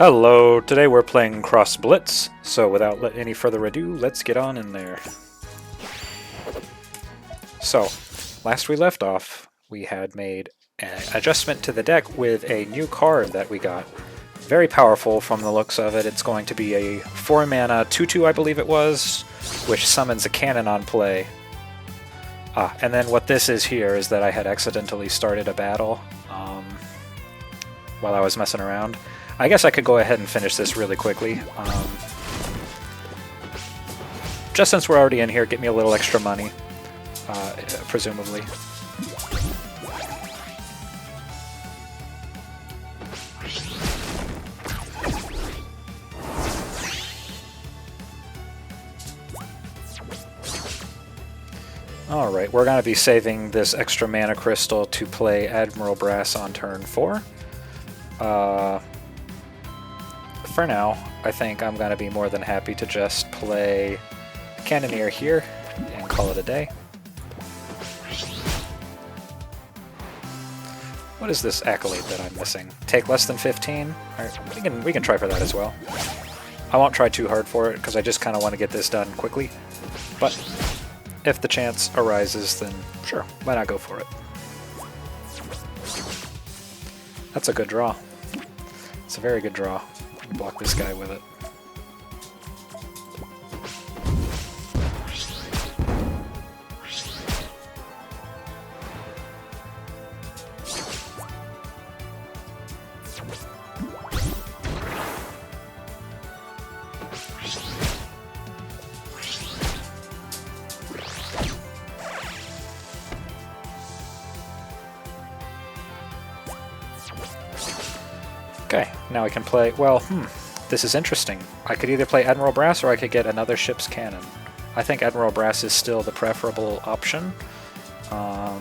Hello, today we're playing Cross Blitz, so without any further ado, let's get on in there. So, last we left off, we had made an adjustment to the deck with a new card that we got. Very powerful from the looks of it. It's going to be a 4-mana 2/2, I believe it was, which summons a cannon on play. And then what this is here is that I had accidentally started a battle while I was messing around. I guess I could go ahead and finish this really quickly. Just since we're already in here, get me a little extra money, presumably. Alright, we're going to be saving this extra mana crystal to play Admiral Brass on turn 4. For now, I think I'm going to be more than happy to just play Cannoneer here and call it a day. What is this accolade that I'm missing? Take less than 15? Right, we can try for that as well. I won't try too hard for it because I just kind of want to get this done quickly. But if the chance arises, then sure, why not go for it? That's a good draw. It's a very good draw. I can block this guy with it. Okay, now I can play, well, this is interesting. I could either play Admiral Brass or I could get another ship's cannon. I think Admiral Brass is still the preferable option. I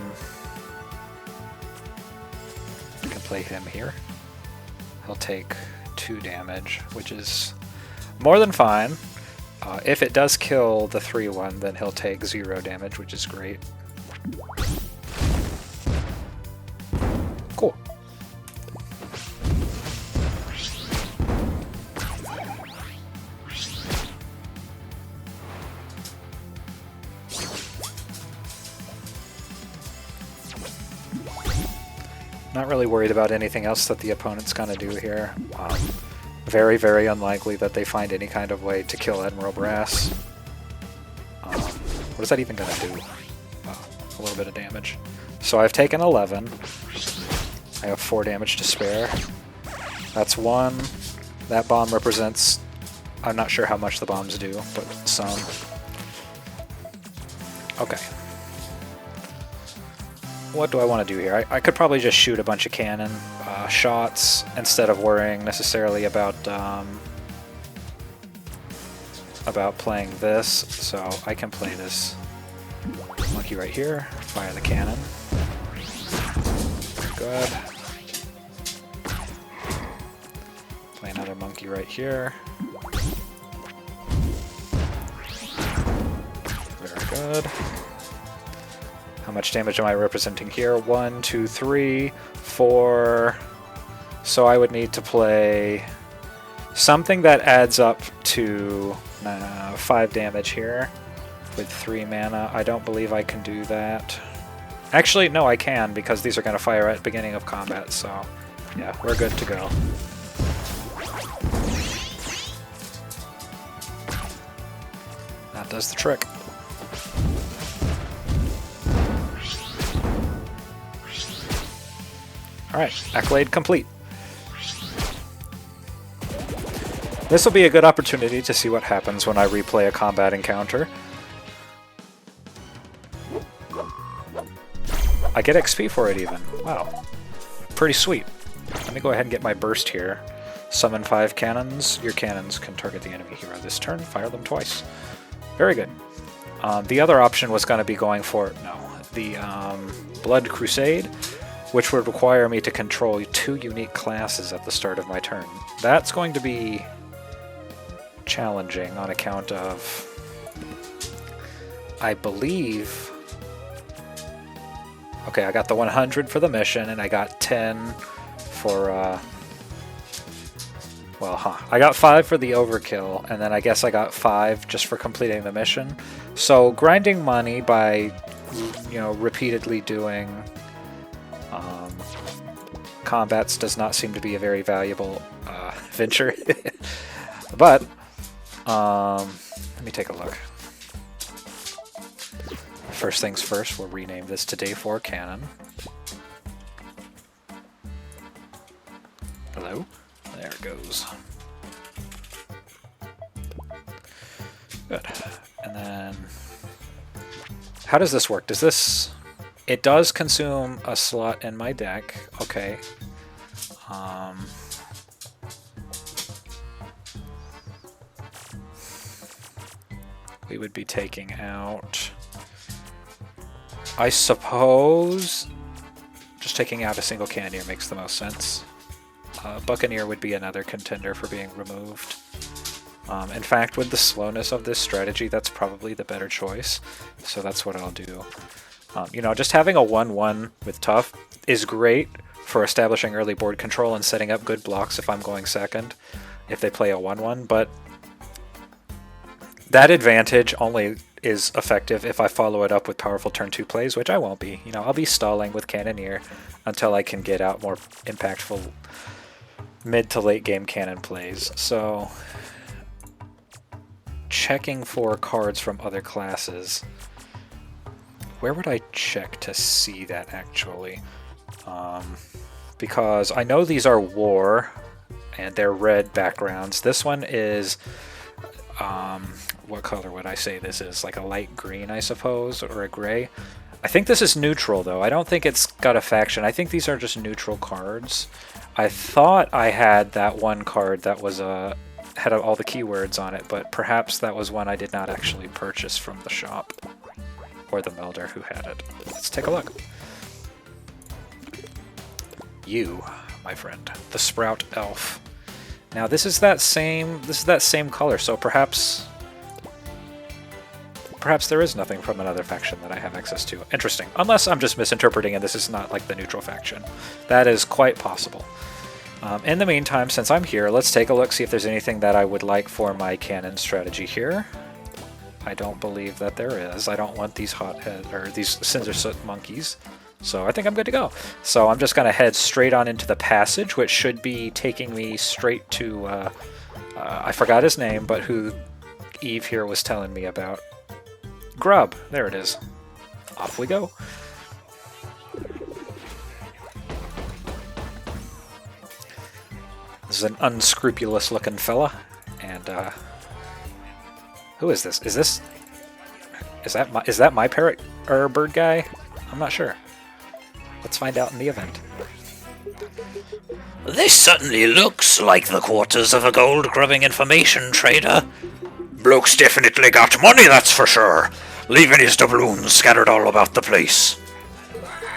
can play him here. He'll take 2 damage, which is more than fine. If it does kill the 3/1, then he'll take 0 damage, which is great. Cool. Not really worried about anything else that the opponent's going to do here. Very, very unlikely that they find any kind of way to kill Admiral Brass. What is that even going to do? A little bit of damage. So I've taken 11. I have 4 damage to spare. That's 1. That bomb represents... I'm not sure how much the bombs do, but some. Okay. What do I want to do here? I could probably just shoot a bunch of cannon shots instead of worrying necessarily about playing this. So I can play this monkey right here, fire the cannon. Good. Play another monkey right here. Very good. How much damage am I representing here? 1, 2, 3, 4. So I would need to play something that adds up to 5 damage here with 3 mana. I don't believe I can do that. Actually, no, I can, because these are going to fire at the beginning of combat, so yeah, we're good to go. That does the trick. Alright, accolade complete. This will be a good opportunity to see what happens when I replay a combat encounter. I get XP for it even. Wow. Pretty sweet. Let me go ahead and get my burst here. Summon 5 cannons. Your cannons can target the enemy hero this turn. Fire them twice. Very good. The other option was going to be going for, the Blood Crusade, which would require me to control 2 unique classes at the start of my turn. That's going to be challenging on account of, I believe... Okay, I got the 100 for the mission, and I got 10 for Well, I got 5 for the overkill, and then I guess I got 5 just for completing the mission. So grinding money by, you know, repeatedly doing combats does not seem to be a very valuable venture. But let me take a look. First things first, we'll rename this to Day 4 Cannon. Hello? There it goes. Good. And then, how does this work? Does this... It does consume a slot in my deck. Okay. We would be taking out... I suppose just taking out a single Cannoneer makes the most sense. Buccaneer would be another contender for being removed. In fact, with the slowness of this strategy, that's probably the better choice. So that's what I'll do. You know, just having a 1-1 with tough is great for establishing early board control and setting up good blocks if I'm going second, if they play a 1-1, but that advantage only is effective if I follow it up with powerful turn 2 plays, which I won't be. You know, I'll be stalling with Cannoneer until I can get out more impactful mid to late game cannon plays. So checking for cards from other classes. Where would I check to see that actually? Because I know these are war and they're red backgrounds. This one is what color would I say this is? Like a light green, I suppose, or a gray. I think this is neutral though. I don't think it's got a faction. I think these are just neutral cards. I thought I had that one card that was had all the keywords on it, but perhaps that was one I did not actually purchase from the shop or the melder who had it. Let's take a look. You, my friend, the Sprout Elf. Now this is that same color, so perhaps there is nothing from another faction that I have access to. Interesting. Unless I'm just misinterpreting and this is not like the neutral faction. That is quite possible. In the meantime, since I'm here, let's take a look, see if there's anything that I would like for my cannon strategy here. I don't believe that there is. I don't want these these Cindersoot monkeys. So I think I'm good to go. So I'm just going to head straight on into the passage, which should be taking me straight to, I forgot his name, but who Eve here was telling me about. Grubb. There it is. Off we go. This is an unscrupulous looking fella. And, who is this? Is that my parrot or bird guy? I'm not sure. Let's find out in the event. This certainly looks like the quarters of a gold-grubbing information trader. Bloke's definitely got money, that's for sure, leaving his doubloons scattered all about the place.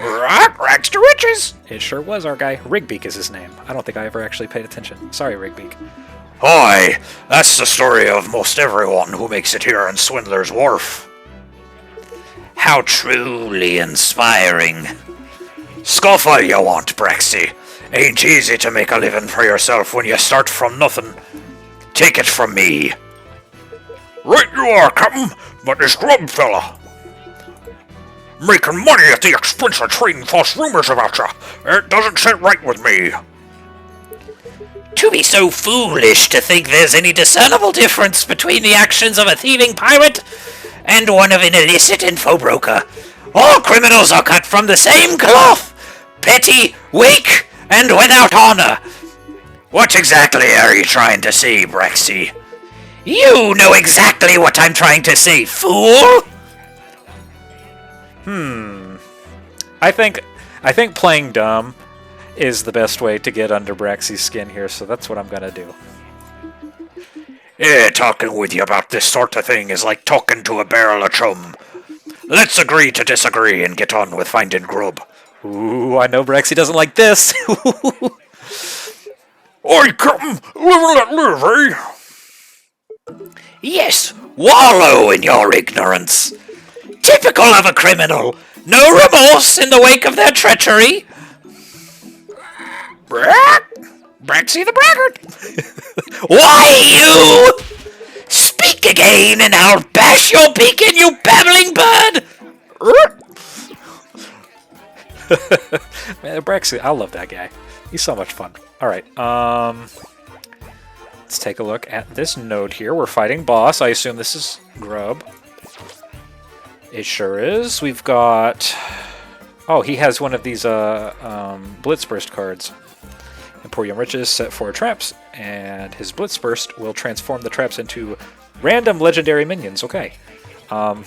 Right, rags to riches! It sure was our guy. Rigbeak is his name. I don't think I ever actually paid attention. Sorry, Rigbeak. Aye, that's the story of most everyone who makes it here in Swindler's Wharf. How truly inspiring. Scoff all you want, Braxy. Ain't easy to make a living for yourself when you start from nothing. Take it from me. Right you are, Captain, but this Grubb fella. Making money at the expense of trading false rumors about you. It doesn't sit right with me. To be so foolish to think there's any discernible difference between the actions of a thieving pirate and one of an illicit info broker. All criminals are cut from the same cloth. Petty, weak, and without honor. What exactly are you trying to say, Braxy? You know exactly what I'm trying to say, fool! I think playing dumb is the best way to get under Braxy's skin here, so that's what I'm gonna do. Yeah, talking with you about this sort of thing is like talking to a barrel of chum. Let's agree to disagree and get on with finding Grubb. Ooh, I know Braxy doesn't like this. Oi, Captain, live and let live, eh? Yes, wallow in your ignorance. Typical of a criminal. No remorse in the wake of their treachery. Braxy the Braggart! Why, you! Speak again, and I'll bash your beak in, you babbling bird! Man, Brexit, I love that guy. He's so much fun. Alright, let's take a look at this node here. We're fighting boss. I assume this is Grubb. It sure is. We've got... Oh, he has one of these Blitz Burst cards. Emporium Riches set 4 traps, and his Blitz Burst will transform the traps into random legendary minions. Okay. I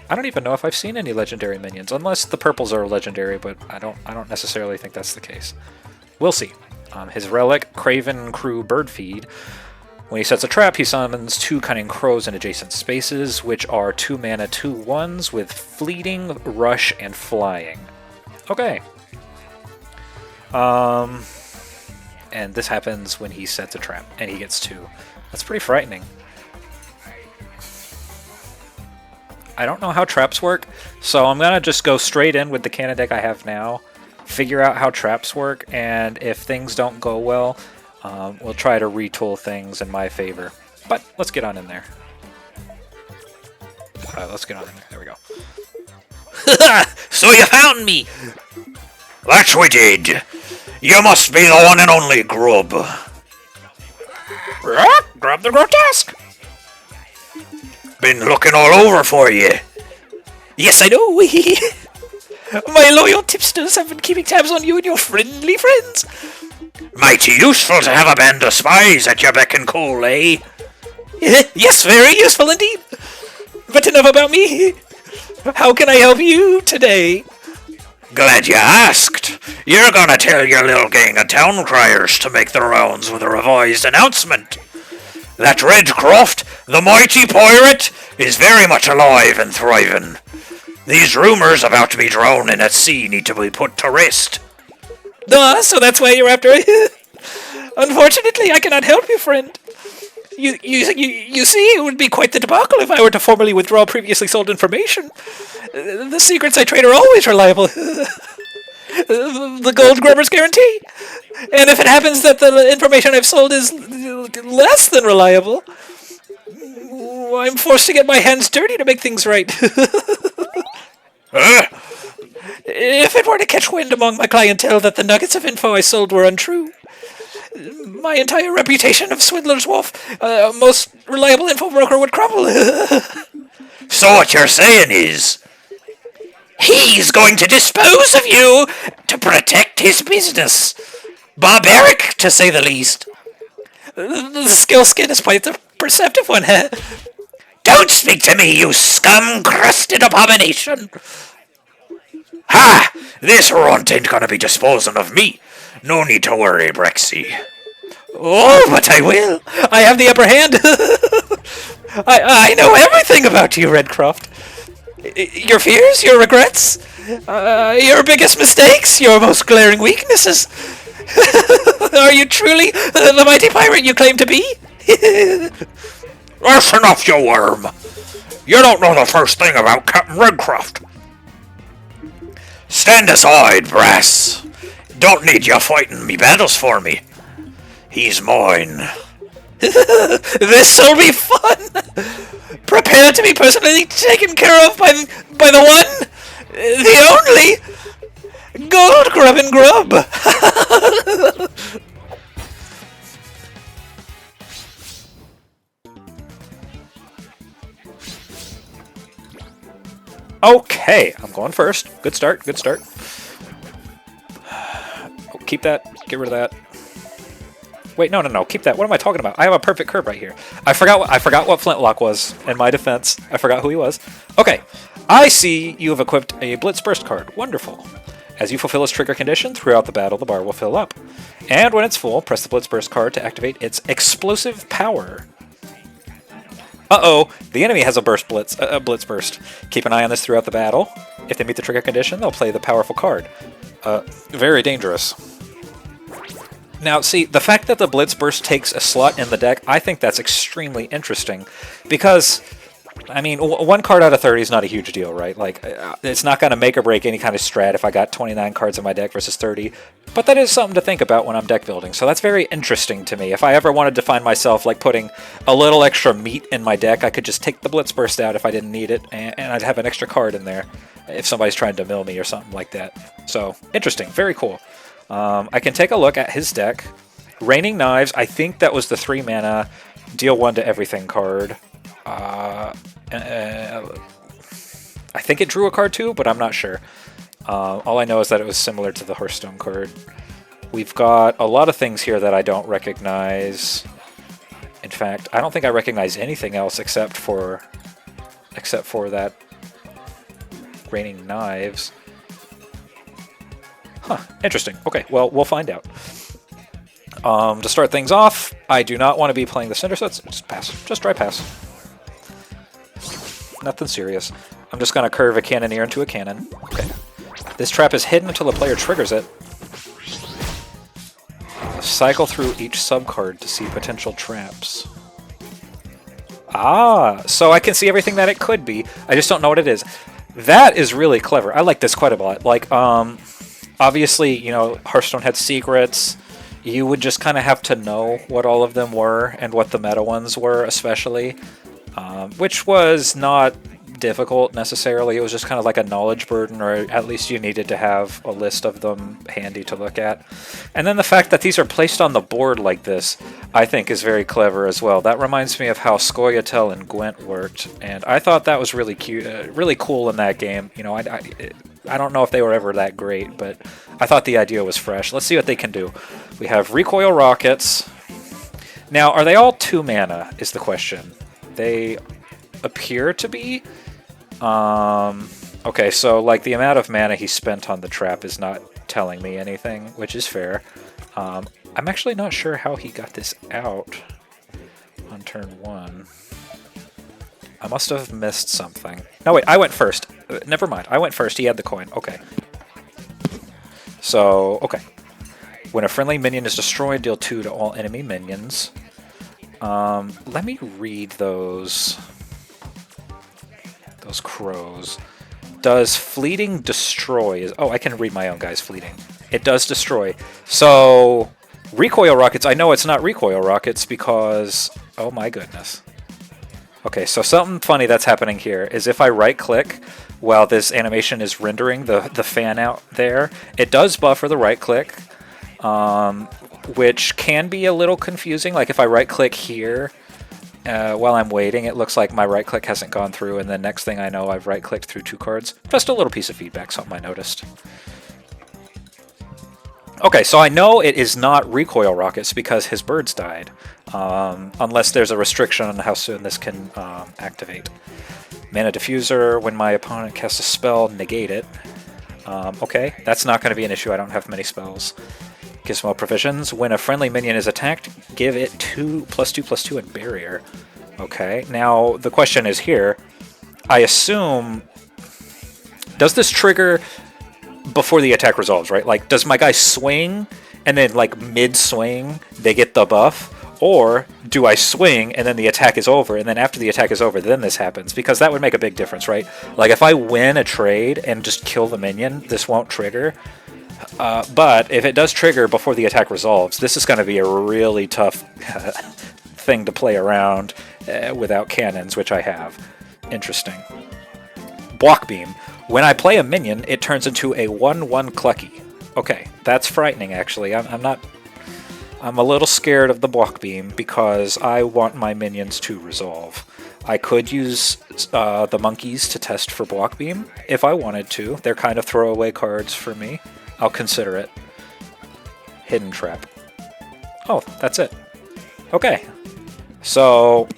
don't even know if I've seen any legendary minions, unless the purples are legendary, but I don't necessarily think that's the case. We'll see. His relic, Craven Crew Bird Feed. When he sets a trap, he summons 2 Cunning Crows in adjacent spaces, which are 2 mana 2/1s with Fleeting, Rush, and Flying. Okay. And this happens when he sets a trap, and he gets 2. That's pretty frightening. I don't know how traps work, so I'm gonna just go straight in with the cannon deck I have now, figure out how traps work, and if things don't go well, we'll try to retool things in my favor. But let's get on in there. Let's get on in there. There we go. So you found me! That we did. You must be the one and only Grubb. Grab the grotesque! Been looking all over for you. Yes, I know. My loyal tipsters have been keeping tabs on you and your friendly friends. Mighty useful to have a band of spies at your beck and call, eh? Yes, very useful indeed. But enough about me. How can I help you today? Glad you asked. You're gonna tell your little gang of town criers to make the rounds with a revised announcement. That Redcroft, the mighty pirate, is very much alive and thriving. These rumors about to be drowning at sea need to be put to rest. So that's why you're after it. Unfortunately, I cannot help you, friend. You see, it would be quite the debacle if I were to formally withdraw previously sold information. The secrets I trade are always reliable. The gold grubber's guarantee. And if it happens that the information I've sold is less than reliable, I'm forced to get my hands dirty to make things right. If it were to catch wind among my clientele that the nuggets of info I sold were untrue, my entire reputation of Swindler's Wolf, most reliable info broker, would crumble. So what you're saying is, he's going to dispose of you to protect his business. Barbaric, to say the least. The skill skin is quite the perceptive one, huh? Don't speak to me, you scum-crusted abomination! ha! This runt ain't gonna be disposing of me. No need to worry, Brexy. Oh, but I will. I have the upper hand. I know everything about you, Redcroft. Your fears, your regrets, your biggest mistakes, your most glaring weaknesses. Are you truly the mighty pirate you claim to be? That's enough, you worm. You don't know the first thing about Captain Redcroft. Stand aside, Brass. Don't need you fighting me battles for me. He's mine. This'll be fun! Prepare to be personally taken care of by the one, the only, Gold Grubb and Grubb! Okay, I'm going first. Good start, good start. Oh, keep that. Get rid of that. Wait, no, keep that. What am I talking about? I have a perfect curve right here. I forgot what Flintlock was, in my defense. I forgot who he was. Okay, I see you have equipped a Blitz Burst card. Wonderful. As you fulfill its trigger condition, throughout the battle, the bar will fill up. And when it's full, press the Blitz Burst card to activate its explosive power. Uh-oh, the enemy has a Blitz Burst. Keep an eye on this throughout the battle. If they meet the trigger condition, they'll play the powerful card. Very dangerous. Now, see, the fact that the Blitz Burst takes a slot in the deck, I think that's extremely interesting, because I mean, one card out of 30 is not a huge deal, right? Like, it's not going to make or break any kind of strat if I got 29 cards in my deck versus 30. But that is something to think about when I'm deck building. So that's very interesting to me. If I ever wanted to find myself like putting a little extra meat in my deck, I could just take the Blitz Burst out if I didn't need it, and I'd have an extra card in there if somebody's trying to mill me or something like that. So interesting, very cool. I can take a look at his deck. Raining Knives, I think that was the 3 mana deal 1 to everything card. I think it drew a card too, but I'm not sure. All I know is that it was similar to the Hearthstone card. We've got a lot of things here that I don't recognize. In fact, I don't think I recognize anything else except for that Raining Knives. Huh, interesting. Okay, well, we'll find out. To start things off, I do not want to be playing the Cinder, so just pass. Just try pass. Nothing serious. I'm just going to curve a Cannoneer into a cannon. Okay. This trap is hidden until the player triggers it. Cycle through each subcard to see potential traps. Ah, so I can see everything that it could be. I just don't know what it is. That is really clever. I like this quite a lot. Like, obviously, you know, Hearthstone had secrets. You would just kind of have to know what all of them were and what the meta ones were, especially. Which was not difficult necessarily. It was just kind of like a knowledge burden, or at least you needed to have a list of them handy to look at. And then the fact that these are placed on the board like this, I think is very clever as well. That reminds me of how Scoia'tael and Gwent worked, and I thought that was really cute, really cool in that game. You know, I don't know if they were ever that great, but I thought the idea was fresh. Let's see what they can do. We have Recoil Rockets. Now, are they all 2 mana is the question. They appear to be. Okay, so like the amount of mana he spent on the trap is not telling me anything, which is fair. I'm actually not sure how he got this out on turn 1. I must have missed something. No, wait, I went first. Never mind, I went first. He had the coin. Okay. So, okay. When a friendly minion is destroyed, deal 2 to all enemy minions. Let me read those crows. Does fleeting destroy? Oh, I can read my own guy's fleeting. It does destroy. So, recoil rockets, I know it's not recoil rockets because... Oh my goodness. Okay, so something funny that's happening here is if I right-click while this animation is rendering the fan out there, it does buffer the right-click, which can be a little confusing. Like if I right-click here while I'm waiting, it looks like my right-click hasn't gone through, and then next thing I know, I've right-clicked through 2 cards. Just a little piece of feedback, something I noticed. Okay, so I know it is not recoil rockets because his birds died, unless there's a restriction on how soon this can activate. Mana Diffuser, when my opponent casts a spell, negate it. Okay, that's not going to be an issue, I don't have many spells. Gizmo Provisions, when a friendly minion is attacked, give it 2/2/2 and barrier. Okay, now the question is here, I assume, does this trigger before the attack resolves, right? Like, does my guy swing, and then, like, mid-swing, they get the buff? Or do I swing, and then the attack is over, and then after the attack is over, then this happens? Because that would make a big difference, right? Like, if I win a trade and just kill the minion, this won't trigger. But if it does trigger before the attack resolves, this is going to be a really tough thing to play around without cannons, which I have. Interesting. Block Beam. When I play a minion, it turns into a 1/1 Clucky. Okay, that's frightening, actually. I'm a little scared of the Block Beam because I want my minions to resolve. I could use the monkeys to test for Block Beam if I wanted to. They're kind of throwaway cards for me. I'll consider it. Hidden Trap. Oh, that's it. Okay. So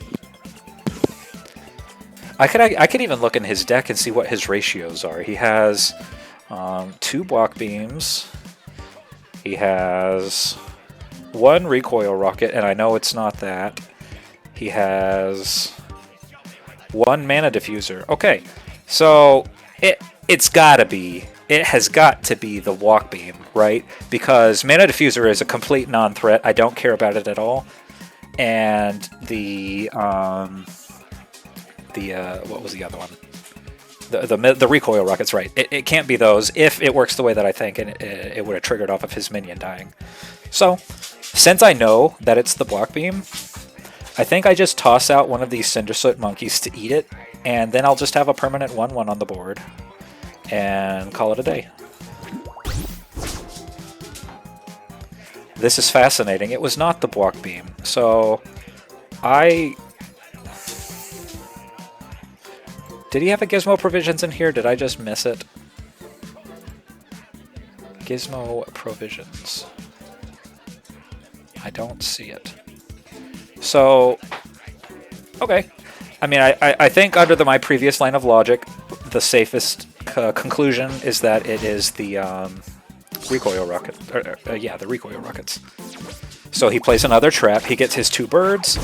I could even look in his deck and see what his ratios are. He has 2 Block Beams. He has 1 Recoil Rocket, and I know it's not that. He has 1 Mana Diffuser. Okay, so it's gotta be. It has got to be the Block Beam, right? Because Mana Diffuser is a complete non-threat. I don't care about it at all. And the the what was the other one? The recoil rockets, right? It can't be those if it works the way that I think, and it would have triggered off of his minion dying. So, since I know that it's the block beam, I think I just toss out one of these Cindersoot monkeys to eat it, and then I'll just have a permanent 1/1 on the board and call it a day. This is fascinating. It was not the block beam, so Did he have a Gizmo Provisions in here? Did I just miss it? Gizmo Provisions. I don't see it. So, okay. I mean, I think under my previous line of logic, the safest conclusion is that it is the recoil rocket. Yeah, the recoil rockets. So he plays another trap. He gets his 2 birds.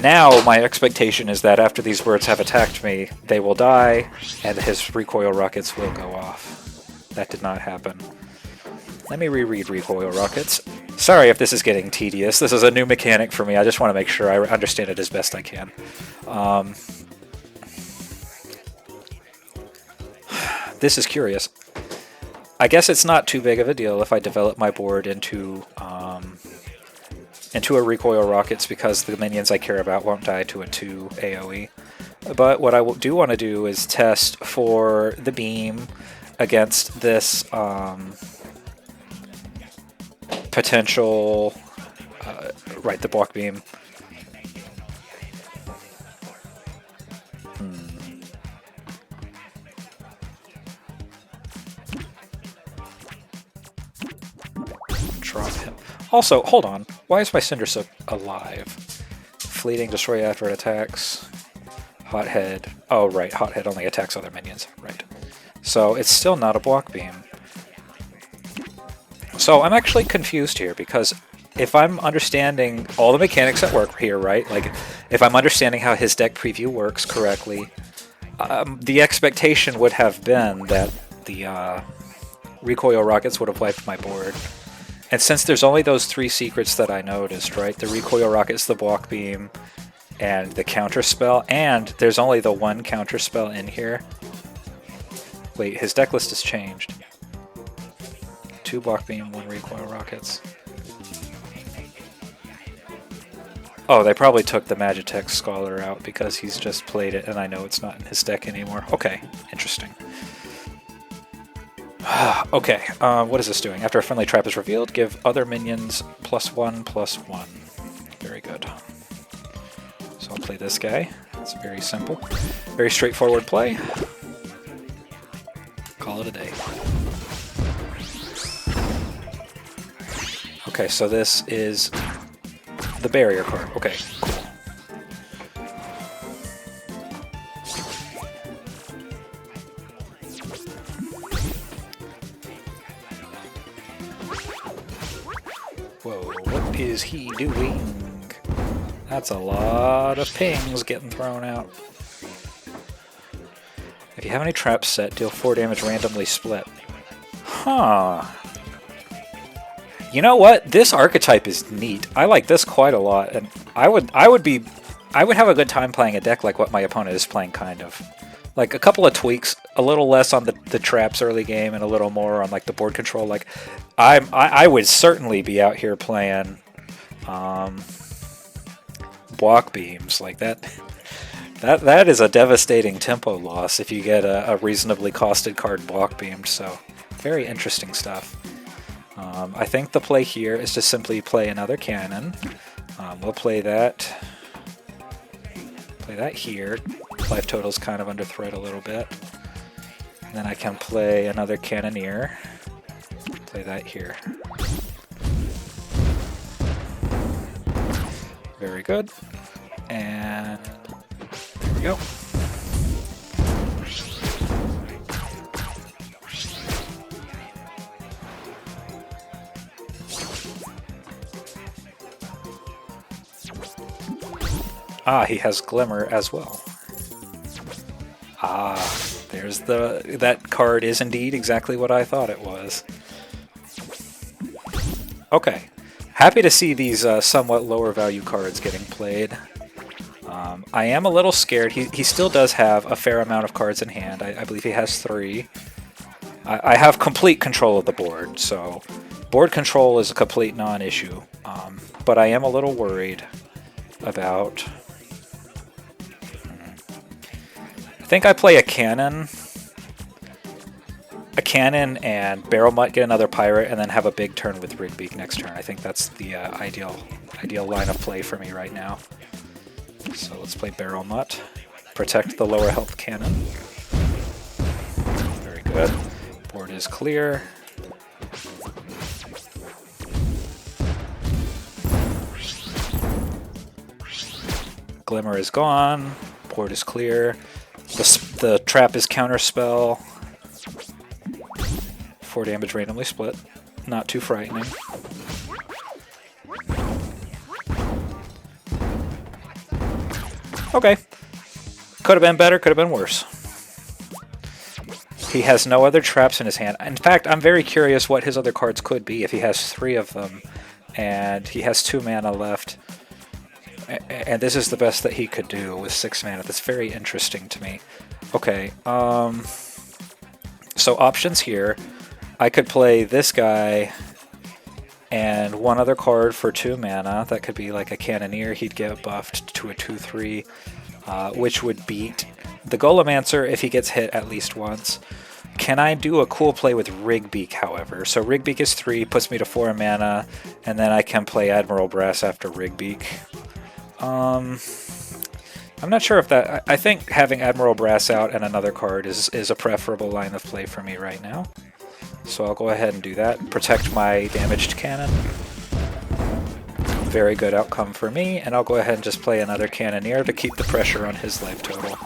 Now my expectation is that after these birds have attacked me, they will die, and his recoil rockets will go off. That did not happen. Let me reread recoil rockets. Sorry if this is getting tedious. This is a new mechanic for me. I just want to make sure I understand it as best I can. This is curious. I guess it's not too big of a deal if I develop my board into a recoil rockets because the minions I care about won't die to a 2 AoE. But what I do want to do is test for the beam against this potential, right, the block beam. Drop him. Also, hold on. Why is my Cindersoot alive? Fleeting, destroy after it attacks. Hothead. Oh, right. Hothead only attacks other minions. Right. So it's still not a block beam. So I'm actually confused here because if I'm understanding all the mechanics at work here, right? Like, if I'm understanding how his deck preview works correctly, the expectation would have been that the recoil rockets would have wiped my board. And since there's only those 3 secrets that I noticed, right? The recoil rockets, the block beam, and the counter spell, and there's only the 1 counter spell in here. Wait, his deck list has changed. 2 block beam, 1 recoil rockets. Oh, they probably took the Magitech Scholar out because he's just played it, and I know it's not in his deck anymore. Okay, interesting. Okay, what is this doing? After a friendly trap is revealed, give other minions +1/+1. Very good. So I'll play this guy. It's very simple. Very straightforward play. Call it a day. Okay, so this is the barrier card. Okay, cool. Whoa, what is he doing? That's a lot of pings getting thrown out. If you have any traps set, deal 4 damage randomly split. Huh. You know what? This archetype is neat. I like this quite a lot, and I would have a good time playing a deck like what my opponent is playing, kind of. Like a couple of tweaks, a little less on the traps early game, and a little more on like the board control. Like, I would certainly be out here playing block beams like that. That is a devastating tempo loss if you get a reasonably costed card block beamed. So very interesting stuff. I think the play here is to simply play another cannon. We'll play that. Play that here. Life total's kind of under threat a little bit. And then I can play another cannoneer. Play that here. Very good. And there we go. Ah, he has Glimmer as well. Ah, there's that card is indeed exactly what I thought it was. Okay. Happy to see these somewhat lower value cards getting played. I am a little scared. He still does have a fair amount of cards in hand. I believe he has 3. I have complete control of the board, so board control is a complete non-issue. But I am a little worried about... I think I play a cannon and Barrel Mutt, get another pirate, and then have a big turn with Rigbeak next turn. I think that's the ideal line of play for me right now. So let's play Barrel Mutt. Protect the lower health cannon. Very good. Board is clear. Glimmer is gone. Board is clear. The trap is counterspell. 4 damage randomly split. Not too frightening. Okay. Could have been better, could have been worse. He has no other traps in his hand. In fact, I'm very curious what his other cards could be if he has 3 of them and he has 2 mana left. And this is the best that he could do with 6 mana. That's very interesting to me. Okay, so options here. I could play this guy and 1 other card for 2 mana. That could be like a Cannoneer. He'd get buffed to a 2/3, which would beat the Golemancer if he gets hit at least once. Can I do a cool play with Rigbeak, however? So Rigbeak is 3, puts me to 4 mana, and then I can play Admiral Brass after Rigbeak. I'm not sure if that... I think having Admiral Brass out and another card is a preferable line of play for me right now. So I'll go ahead and do that. Protect my damaged cannon. Very good outcome for me, and I'll go ahead and just play another Cannoneer to keep the pressure on his life total.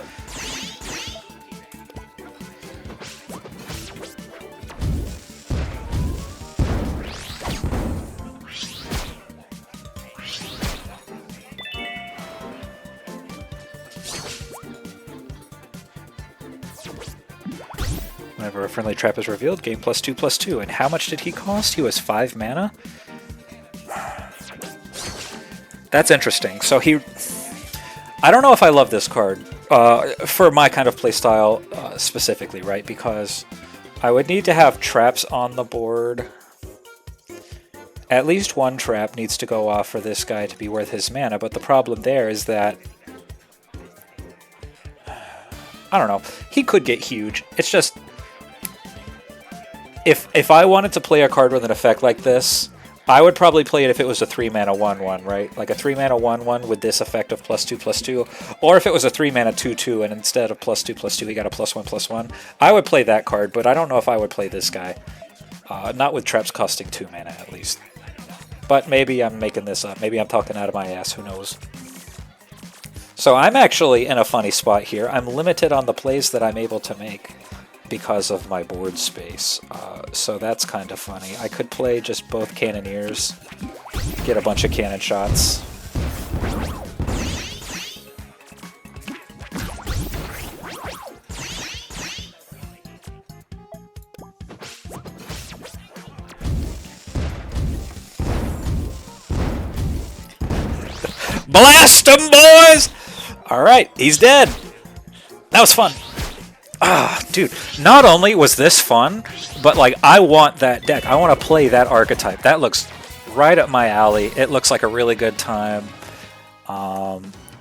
Whenever a friendly trap is revealed, gain +2/+2. And how much did he cost? He was 5 mana? That's interesting. So he... I don't know if I love this card for my kind of playstyle specifically, right? Because I would need to have traps on the board. At least 1 trap needs to go off for this guy to be worth his mana, but the problem there is that... I don't know. He could get huge. It's just... If I wanted to play a card with an effect like this, I would probably play it if it was a 3-mana 1/1, right? Like a 3-mana 1/1 with this effect of +2/+2. Or if it was a 3-mana 2/2 and instead of +2/+2 he got a +1/+1. I would play that card, but I don't know if I would play this guy. Not with traps costing 2 mana at least. But maybe I'm making this up. Maybe I'm talking out of my ass, who knows. So I'm actually in a funny spot here. I'm limited on the plays that I'm able to make because of my board space. So that's kind of funny. I could play just both Cannoneers, get a bunch of cannon shots. Blast 'em, boys! Alright, he's dead! That was fun. Ah, dude, not only was this fun, but like I want that deck. I want to play that archetype. That looks right up my alley. It looks like a really good time.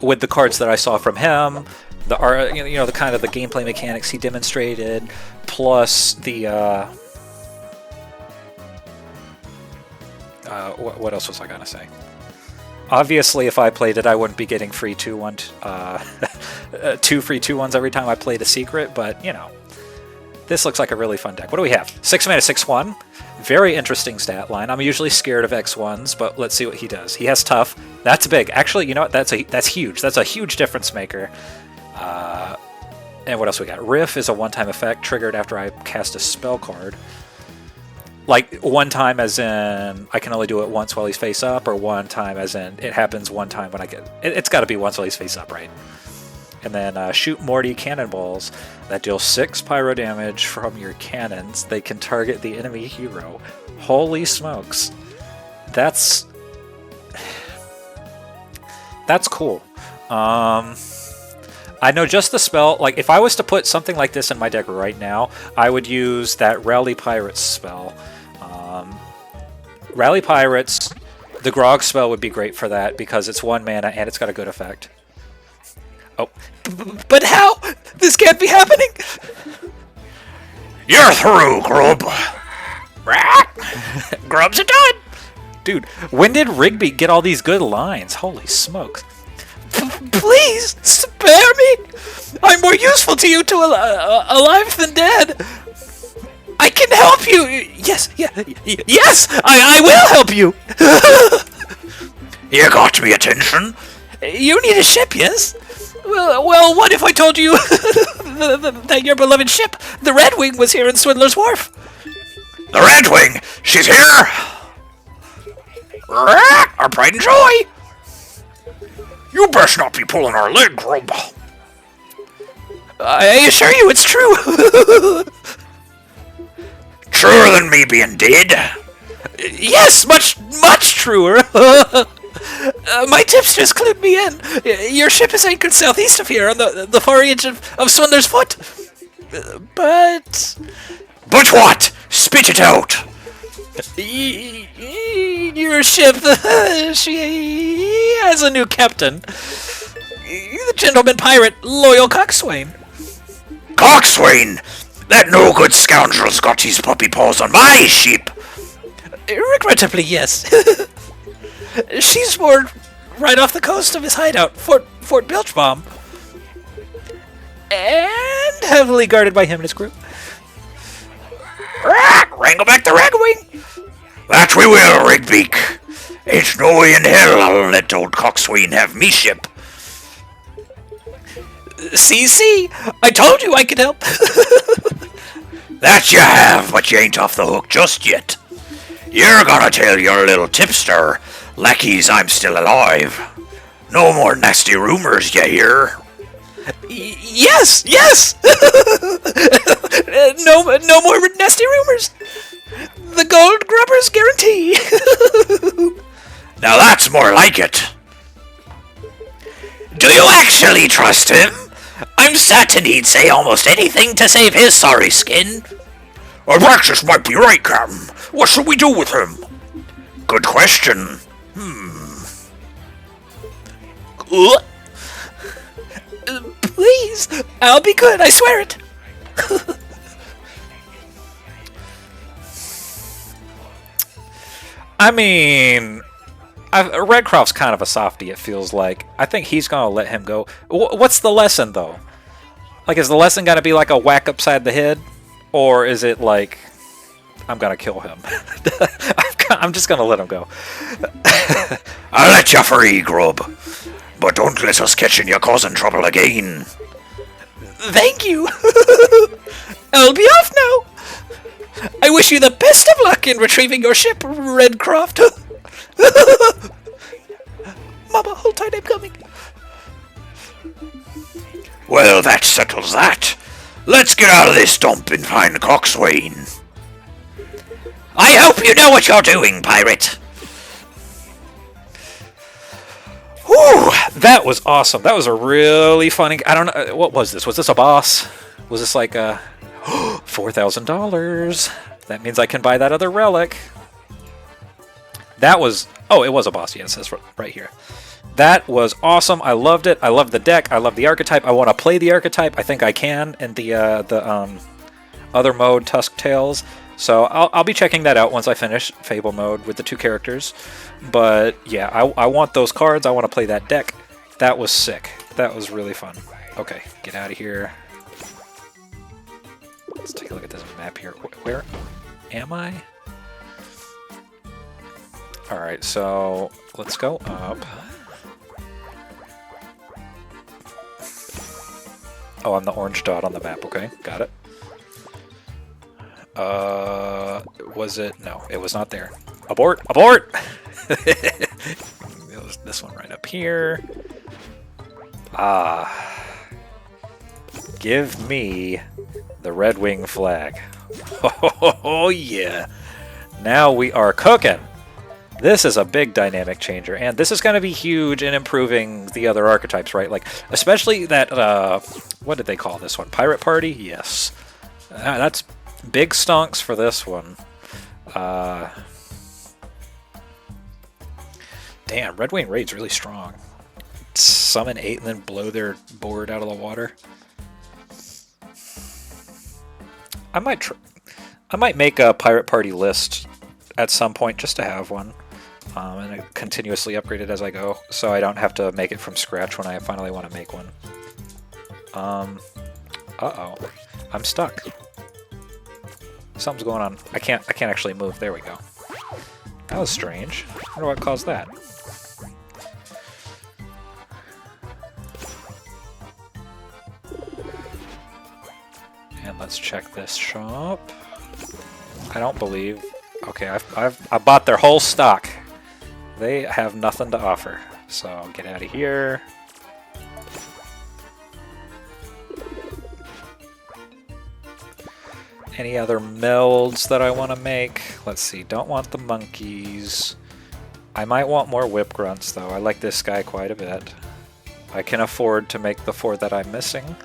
With the cards that I saw from him, the art, the kind of the gameplay mechanics he demonstrated, plus the what else was I gonna say? Obviously, if I played it, I wouldn't be getting free 2/1, 2 free 2/1s every time I played a secret, but, this looks like a really fun deck. What do we have? 6 mana, 6/1. Very interesting stat line. I'm usually scared of X1s, but let's see what he does. He has Tough. That's big. Actually, you know what? That's huge. That's a huge difference maker. And what else we got? Riff is a one-time effect triggered after I cast a spell card. Like, one time as in, I can only do it once while he's face up, or one time as in, it happens one time when I get... It's got to be once while he's face up, right? And then Shoot Morty Cannonballs that deal 6 pyro damage from your cannons. They can target the enemy hero. Holy smokes. That's cool. I know just the spell. Like, if I was to put something like this in my deck right now, I would use that Rally Pirates spell. Rally Pirates, the Grog spell would be great for that because it's 1 mana and it's got a good effect. Oh. But how? This can't be happening! You're through, Grubb. Grubb's a dud! Dude, when did Rigby get all these good lines? Holy smokes. Please, spare me! I'm more useful to you alive than dead! I can help you! Yes, yes! I will help you! You got me attention. You need a ship, yes? Well, what if I told you that your beloved ship, the Red Wing, was here in Swindler's Wharf? The Red Wing, she's here! Our pride and joy! You best not be pulling our leg, Grubb. I assure you it's true. Truer than me being dead. Yes, much truer. My tipsters clued me in. Your ship is anchored southeast of here on the far edge of Swindler's Foot. But what? Spit it out. Your ship, she has a new captain. The gentleman pirate, Loyal Coxswain. Coxswain! That no-good scoundrel's got his puppy paws on my ship! Regrettably, yes. She's moored right off the coast of his hideout, Fort Bilgebaum. And heavily guarded by him and his crew. Wrangle back the Red Wing! That we will, Rigbeak. Ain't no way in hell I'll let old Coxswain have me ship. See, I told you I could help. That you have, but you ain't off the hook just yet. You're gonna tell your little tipster lackeys I'm still alive. No more nasty rumors, you hear? Yes! No more nasty rumors. The Gold Grubber's guarantee. Now that's more like it. Do you actually trust him? I'm certain he'd say almost anything to save his sorry skin. Alexis might be right, Captain. What should we do with him? Good question. Please, I'll be good, I swear it. I mean, Redcroft's kind of a softie, it feels like. I think he's going to let him go. What's the lesson, though? Like, is the lesson going to be like a whack upside the head? Or is it like, I'm going to kill him? I'm just going to let him go. I'll let you free, Grubb. But don't let us catching you causing trouble again. Thank you. I'll be off now. I wish you the best of luck in retrieving your ship, Redcroft. Mama, hold tight, I'm coming. Well, that settles that. Let's get out of this dump and find Coxswain. I hope you know what you're doing, pirate. Whew, that was awesome. That was a really funny... I don't know... What was this? Was this a boss? Was this like a... $4,000. That means I can buy that other relic. That was... Oh, it was a boss. Yes, that's right here. That was awesome. I loved it. I love the deck. I love the archetype. I want to play the archetype. I think I can in the other mode, Tusk Tales. So I'll be checking that out once I finish Fable mode with the 2 characters. But yeah, I want those cards. I want to play that deck. That was sick. That was really fun. Okay, get out of here. Let's take a look at this map here. Where am I? Alright, so let's go up. Oh, I'm the orange dot on the map. Okay, got it. Was it? No, it was not there. Abort! Abort! It was this one right up here. Ah. Give me the Red Wing flag. Oh, yeah. Now we are cooking. This is a big dynamic changer, and this is going to be huge in improving the other archetypes, right? Like, especially that, what did they call this one? Pirate Party? Yes. That's big stonks for this one. Damn, Red Wing Raid's really strong. Summon 8 and then blow their board out of the water. I might make a Pirate Party list at some point just to have one. And continuously upgrade it as I go, so I don't have to make it from scratch when I finally want to make one. Uh-oh. I'm stuck. Something's going on. I can't actually move. There we go. That was strange. I wonder what caused that. And let's check this shop. I don't believe... Okay, I bought their whole stock. They have nothing to offer, so I'll get out of here. Any other melds that I want to make? Let's see, don't want the monkeys. I might want more whip grunts, though. I like this guy quite a bit. I can afford to make the 4 that I'm missing.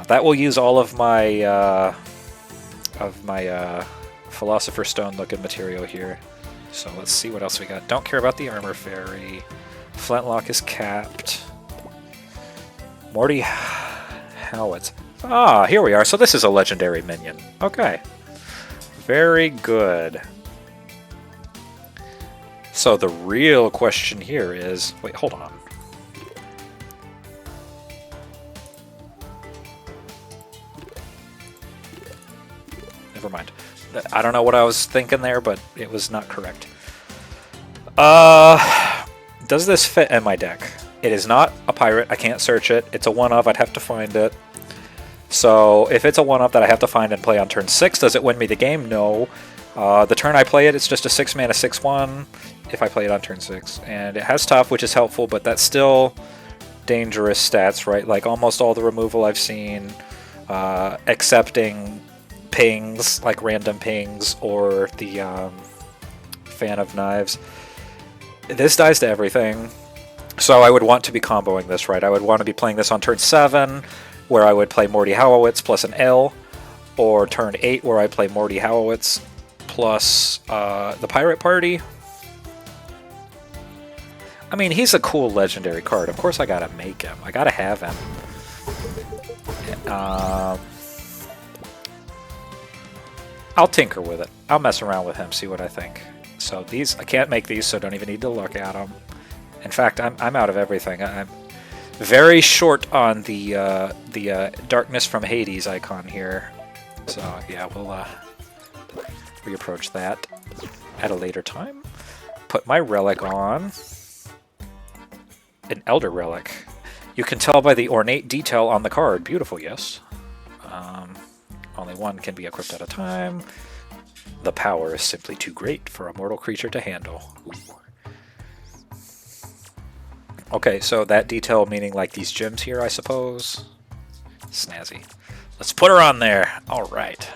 That will use all of my Philosopher's Stone looking material here. So let's see what else we got. Don't care about the Armor Fairy. Flintlock is capped. Morty Howitz. Ah, here we are. So this is a legendary minion. Okay. Very good. So the real question here is... Wait, hold on. Never mind. I don't know what I was thinking there, but it was not correct. Does this fit in my deck? It is not a pirate. I can't search it. It's a one-of. I'd have to find it. So if it's a one-of that I have to find and play on turn 6, does it win me the game? No. The turn I play it, it's just a 6-mana 6/1 if I play it on turn 6. And it has tough, which is helpful, but that's still dangerous stats, right? Like almost all the removal I've seen, excepting pings, like random pings, or the Fan of Knives. This dies to everything, so I would want to be comboing this, right? I would want to be playing this on turn 7, where I would play Morty Howitz plus an L, or turn 8, where I play Morty Howitz plus the Pirate Party. I mean, he's a cool legendary card. Of course I gotta make him. I gotta have him. I'll tinker with it. I'll mess around with him, see what I think. So these, I can't make these, so don't even need to look at them. In fact, I'm out of everything. I'm very short on the Darkness from Hades icon here. So yeah, we'll reapproach that at a later time. Put my relic on. An Elder Relic. You can tell by the ornate detail on the card. Beautiful, yes. Only one can be equipped at a time. The power is simply too great for a mortal creature to handle. Ooh. Okay, so that detail meaning like these gems here, I suppose. Snazzy. Let's put her on there. All right.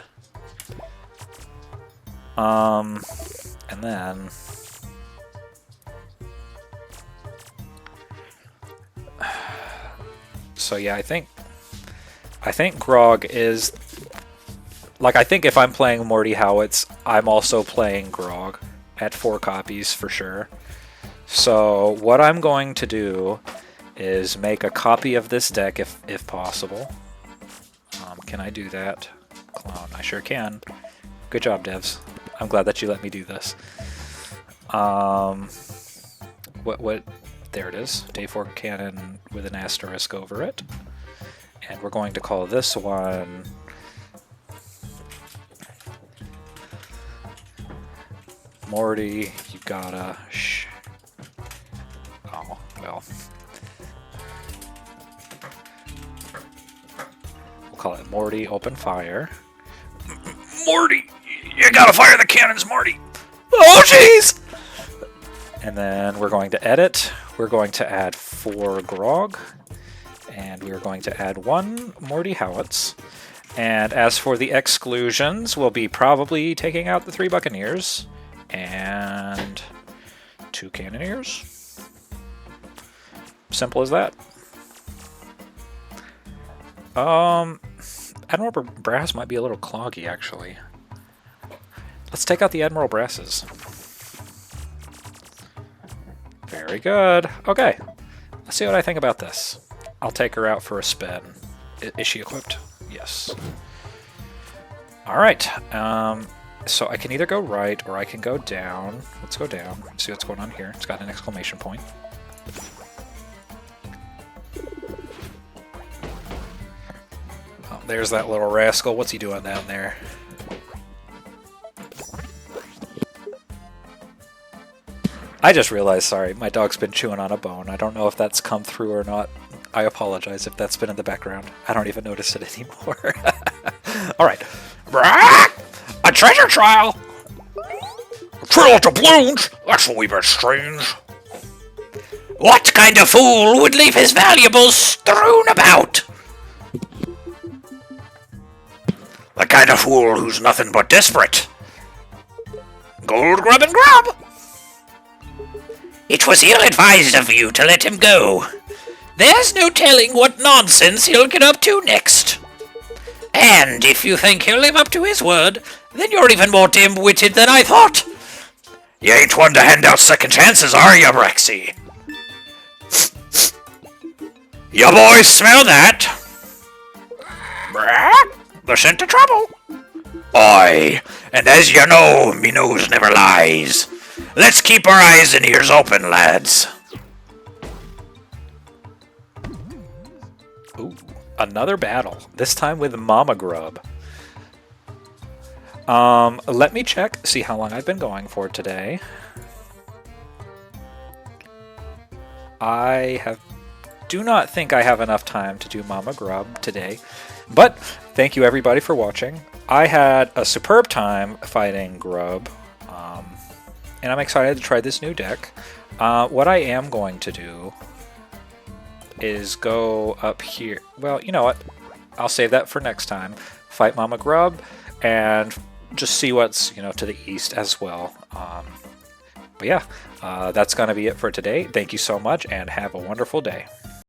And then... So yeah, I think Grog is... Like, I think if I'm playing Morty Howitz, I'm also playing Grog at 4 copies for sure. So what I'm going to do is make a copy of this deck if possible. Can I do that? Clone, I sure can. Good job, devs. I'm glad that you let me do this. What? There it is. Day 4 cannon with an asterisk over it. And we're going to call this one... Morty, you gotta... Oh, well. We'll call it Morty Open Fire. Morty, you gotta fire the cannons, Morty. Oh, jeez! And then we're going to edit. We're going to add 4 Grog. And we're going to add 1 Morty Howitz. And as for the exclusions, we'll be probably taking out the 3 Buccaneers. And 2 Cannoneers. Simple as that. Admiral Brass might be a little cloggy, actually. Let's take out the Admiral Brasses. Very good. Okay. Let's see what I think about this. I'll take her out for a spin. Is she equipped? Yes. Alright. So I can either go right or I can go down. Let's go down. See what's going on here. It's got an exclamation point. Oh, there's that little rascal. What's he doing down there? I just realized, sorry, my dog's been chewing on a bone. I don't know if that's come through or not. I apologize if that's been in the background. I don't even notice it anymore. Alright. A treasure trial! A trail of doubloons? That's a wee bit strange. What kind of fool would leave his valuables strewn about? The kind of fool who's nothing but desperate. Gold grub and grub! It was ill-advised of you to let him go. There's no telling what nonsense he'll get up to next. And if you think he'll live up to his word, then you're even more dim-witted than I thought. You ain't one to hand out second chances, are you, Brexy? You boys smell that? The scent of trouble. Aye, and as you know, me nose never lies. Let's keep our eyes and ears open, lads. Ooh, another battle. This time with Mama Grubb. Let me check, see how long I've been going for today. Do not think I have enough time to do Mama Grubb today, but thank you everybody for watching. I had a superb time fighting Grubb, and I'm excited to try this new deck. What I am going to do is go up here. Well, you know what? I'll save that for next time. Fight Mama Grubb and just see what's, to the east as well. But yeah, that's going to be it for today. Thank you so much and have a wonderful day.